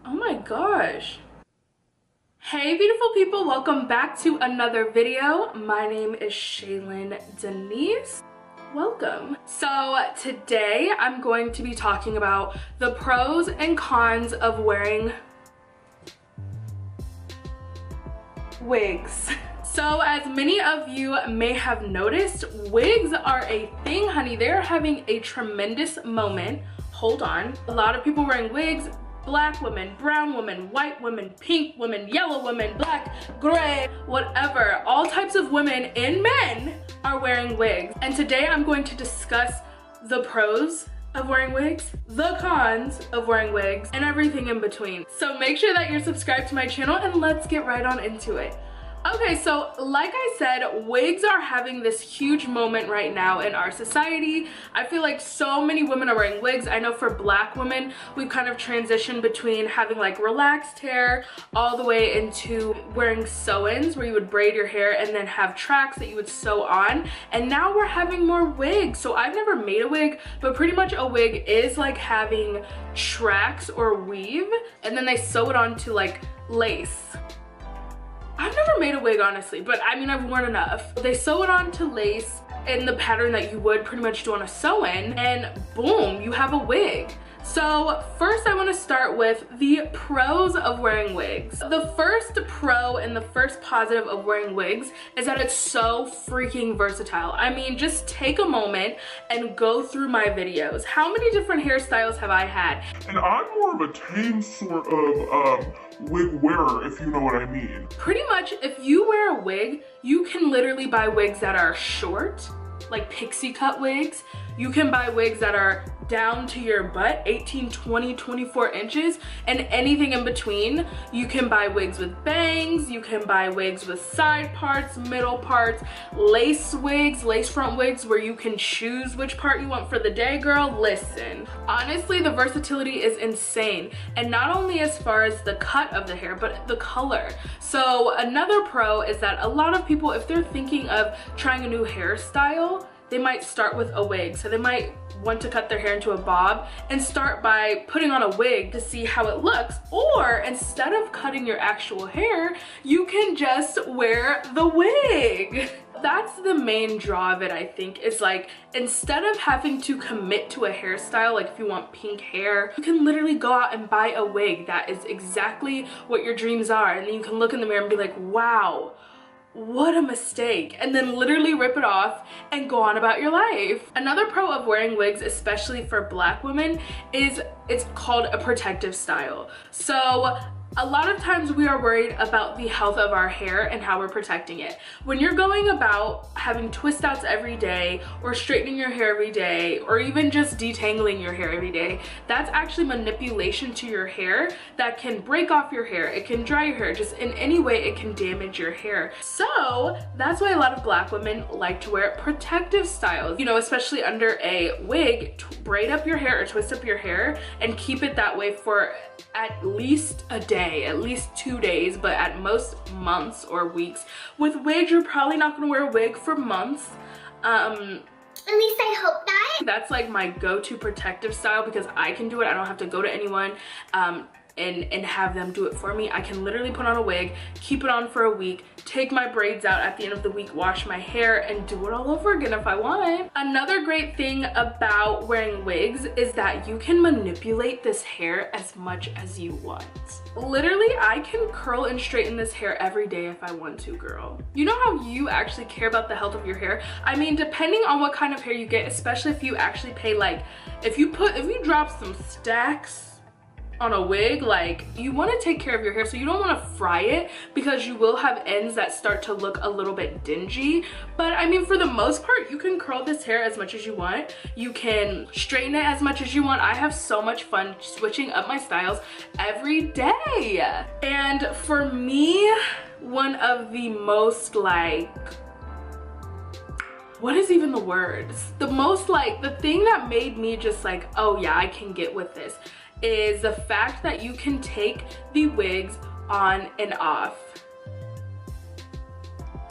Oh my gosh. Hey beautiful people, welcome back to another video. My name is Shaylynn Denise. Welcome. So today I'm going to be talking about the pros and cons of wearing wigs. So as many of you may have noticed, wigs are a thing, honey. They're having a tremendous moment. Hold on. A lot of people wearing wigs. Black women, brown women, white women, pink women, yellow women, black, gray, whatever. All types of women and men are wearing wigs. And today I'm going to discuss the pros of wearing wigs, the cons of wearing wigs, and everything in between. So make sure that you're subscribed to my channel and let's get right on into it. Okay, so like I said, wigs are having this huge moment right now in our society. I feel like so many women are wearing wigs. I know for black women, we've kind of transitioned between having like relaxed hair all the way into wearing sew-ins where you would braid your hair and then have tracks that you would sew on. And now we're having more wigs. So I've never made a wig, but pretty much a wig is like having tracks or weave, and then they sew it onto like lace. I've never made a wig, honestly, but I mean, I've worn enough. They sew it onto lace in the pattern that you would pretty much do on a sew-in, and boom, you have a wig. So first I want to start with the pros of wearing wigs. The first pro and the first positive of wearing wigs is that it's so freaking versatile. I mean, just take a moment and go through my videos. How many different hairstyles have I had? And I'm more of a tame sort of wig wearer, if you know what I mean. Pretty much, if you wear a wig, you can literally buy wigs that are short, like pixie cut wigs. You can buy wigs that are down to your butt, 18, 20, 24 inches, and anything in between. You can buy wigs with bangs, you can buy wigs with side parts, middle parts, lace wigs, lace front wigs where you can choose which part you want for the day, girl. Listen, honestly, the versatility is insane. And not only as far as the cut of the hair, but the color. So another pro is that a lot of people, if they're thinking of trying a new hairstyle, they might start with a wig. So they might want to cut their hair into a bob and start by putting on a wig to see how it looks. Or instead of cutting your actual hair, you can just wear the wig. That's the main draw of it, I think, is like, instead of having to commit to a hairstyle, like if you want pink hair, you can literally go out and buy a wig that is exactly what your dreams are. And then you can look in the mirror and be like, wow, what a mistake, and then literally rip it off and go on about your life. Another pro of wearing wigs, especially for black women, is it's called a protective style. So a lot of times we are worried about the health of our hair and how we're protecting it. When you're going about having twist outs every day, or straightening your hair every day, or even just detangling your hair every day, that's actually manipulation to your hair that can break off your hair. It can dry your hair. Just in any way it can damage your hair. So that's why a lot of black women like to wear protective styles, you know, especially under a wig. Braid up your hair or twist up your hair and keep it that way for at least a day, at least 2 days, but at most months or weeks. With wigs, you're probably not gonna wear a wig for months. At least I hope that. That's like my go-to protective style because I can do it. I don't have to go to anyone and have them do it for me. I can literally put on a wig, keep it on for a week, take my braids out at the end of the week, wash my hair, and do it all over again if I want. Another great thing about wearing wigs is that you can manipulate this hair as much as you want. Literally, I can curl and straighten this hair every day if I want to, girl. You know how you actually care about the health of your hair? I mean, depending on what kind of hair you get, especially if you actually pay, like, if you drop some stacks on a wig, like, you want to take care of your hair, so you don't want to fry it because you will have ends that start to look a little bit dingy. But I mean, for the most part, you can curl this hair as much as you want. You can straighten it as much as you want. I have so much fun switching up my styles every day. And for me, one of the most, like, what is even the words? The most, like, the thing that made me just like, oh yeah, I can get with this, is the fact that you can take the wigs on and off.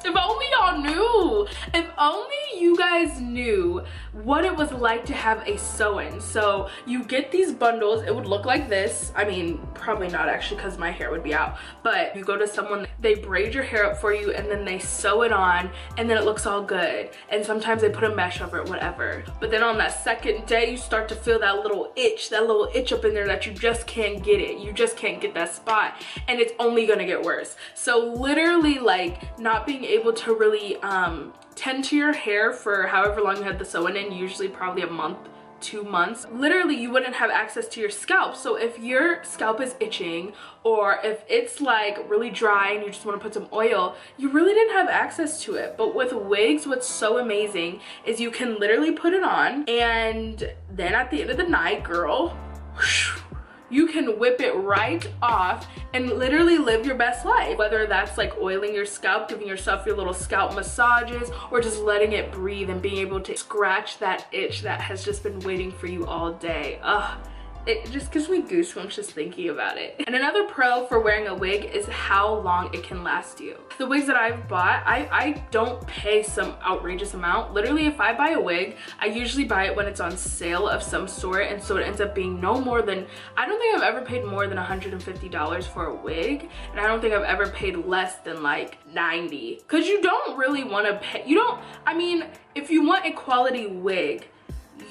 If only y'all knew. If only you guys knew what it was like to have a sew-in. So you get these bundles. It would look like this. I mean, probably not actually because my hair would be out. But you go to someone, they braid your hair up for you and then they sew it on and then it looks all good. And sometimes they put a mesh over it, whatever. But then on that second day, you start to feel that little itch up in there that you just can't get it. You just can't get that spot. And it's only gonna get worse. So literally, like, not being able to really tend to your hair for however long you had the sew-in in, usually probably a month, 2 months, literally you wouldn't have access to your scalp. So if your scalp is itching or if it's like really dry and you just want to put some oil, you really didn't have access to it. But with wigs, what's so amazing is you can literally put it on and then at the end of the night, girl, you can whip it right off and literally live your best life. Whether that's like oiling your scalp, giving yourself your little scalp massages, or just letting it breathe and being able to scratch that itch that has just been waiting for you all day. Ugh. It just gives me goosebumps just thinking about it. And another pro for wearing a wig is how long it can last you. The wigs that I've bought, I don't pay some outrageous amount. Literally, if I buy a wig, I usually buy it when it's on sale of some sort, and so it ends up being no more than, I don't think I've ever paid more than $150 for a wig, and I don't think I've ever paid less than like $90. Because you don't really want to pay, I mean, if you want a quality wig,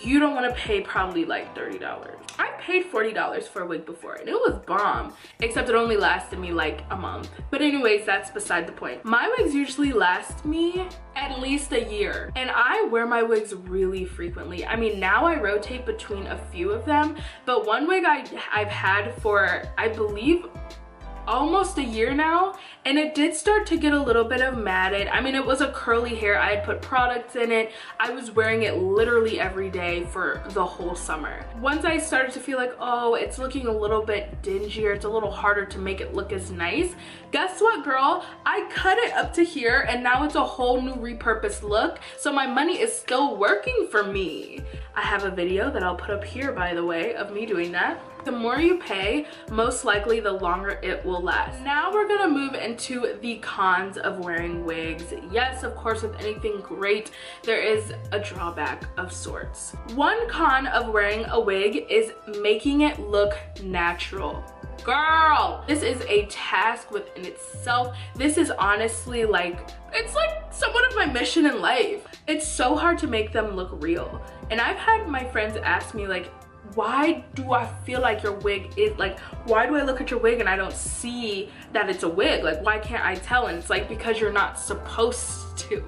you don't want to pay probably like $30. I paid $40 for a wig before and it was bomb, except it only lasted me like a month. But anyways, that's beside the point. My wigs usually last me at least a year, and I wear my wigs really frequently. I mean, now I rotate between a few of them, but one wig I've had for, I believe, almost a year now, and it did start to get a little bit of matted. I mean, it was a curly hair. I had put products in it. I was wearing it literally every day for the whole summer. Once I started to feel like, oh, it's looking a little bit dingier, it's a little harder to make it look as nice, guess what, girl? I cut it up to here and now it's a whole new repurposed look. So my money is still working for me. I have a video that I'll put up here, by the way, of me doing that. The more you pay, most likely the longer it will last. Now we're gonna move into the cons of wearing wigs. Yes, of course, with anything great, there is a drawback of sorts. One con of wearing a wig is making it look natural. Girl, this is a task within itself. This is honestly like, it's like somewhat of my mission in life. It's so hard to make them look real. And I've had my friends ask me like, why do I feel like your wig is like, why do I look at your wig and I don't see that it's a wig? Like, why can't I tell? And it's like, because you're not supposed to.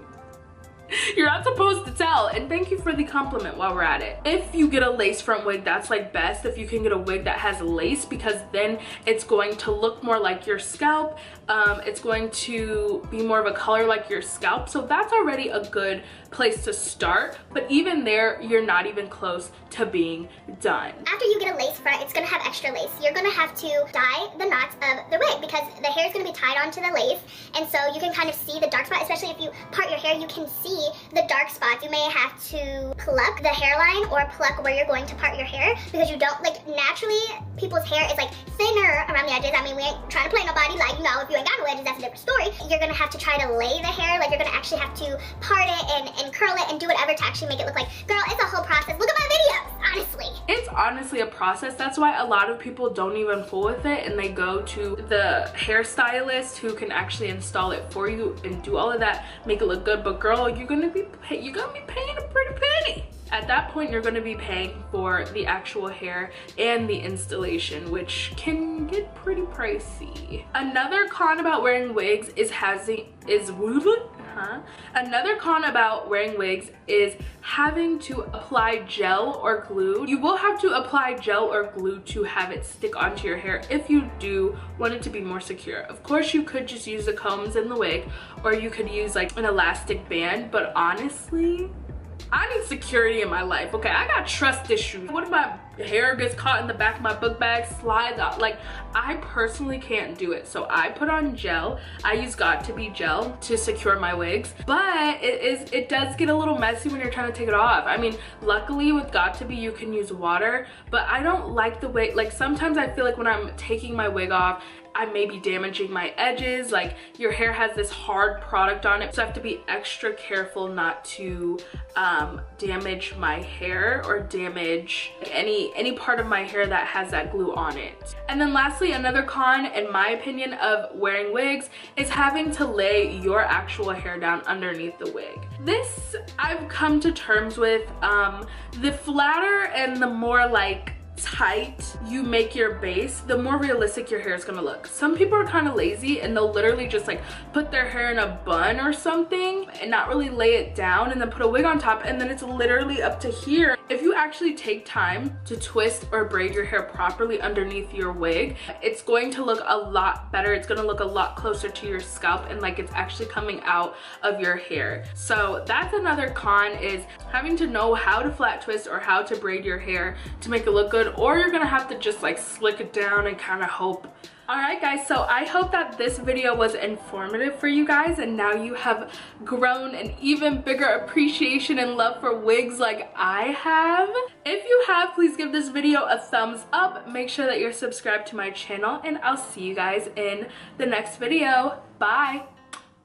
You're not supposed to tell. And thank you for the compliment while we're at it. If you get a lace front wig, that's like best. If you can get a wig that has lace, because then it's going to look more like your scalp. It's going to be more of a color like your scalp. So that's already a good place to start. But even there, you're not even close to being done. After you get a lace front, it's gonna have extra lace. You're gonna have to dye the knots of the wig because the hair is gonna be tied onto the lace. And so you can kind of see the dark spot, especially if you part your hair, you can see the dark spots. You may have to pluck the hairline or pluck where you're going to part your hair because you don't, like, naturally people's hair is like thinner around the edges. I mean, we ain't trying to play nobody, like, you know, if you ain't got no edges, that's a different story. You're gonna have to try to lay the hair, like you're gonna actually have to part it and curl it and do whatever to actually make it look like, girl, it's a whole process. Look at my videos, honestly. It's honestly a process. That's why a lot of people don't even fool with it and they go to the hairstylist who can actually install it for you and do all of that, make it look good. But girl, you're gonna be paying a pretty penny. At that point, you're going to be paying for the actual hair and the installation, which can get pretty pricey. Another con about wearing wigs is Another con about wearing wigs is having to apply gel or glue. You will have to apply gel or glue to have it stick onto your hair if you do want it to be more secure. Of course, you could just use the combs in the wig, or you could use like an elastic band, but honestly, I need security in my life, okay? I got trust issues. What if my hair gets caught in the back of my book bag, slides out? Like, I personally can't do it. So I put on gel. I use Got2b gel to secure my wigs, but it does get a little messy when you're trying to take it off. I mean, luckily with Got2b you can use water, but I don't like the way, like sometimes I feel like when I'm taking my wig off, I may be damaging my edges. Like, your hair has this hard product on it, so I have to be extra careful not to damage my hair or damage any part of my hair that has that glue on it. And then lastly, another con in my opinion of wearing wigs is having to lay your actual hair down underneath the wig. This I've come to terms with. The flatter and the more like tight you make your base, the more realistic your hair is gonna look. Some people are kind of lazy and they'll literally just like put their hair in a bun or something and not really lay it down and then put a wig on top, and then it's literally up to here. If you actually take time to twist or braid your hair properly underneath your wig, it's going to look a lot better. It's gonna look a lot closer to your scalp and like it's actually coming out of your hair. So that's another con, is having to know how to flat twist or how to braid your hair to make it look good, or you're gonna have to just like slick it down and kind of hope. Alright guys, so I hope that this video was informative for you guys, and now you have grown an even bigger appreciation and love for wigs like I have. If you have, please give this video a thumbs up. Make sure that you're subscribed to my channel, and I'll see you guys in the next video. Bye!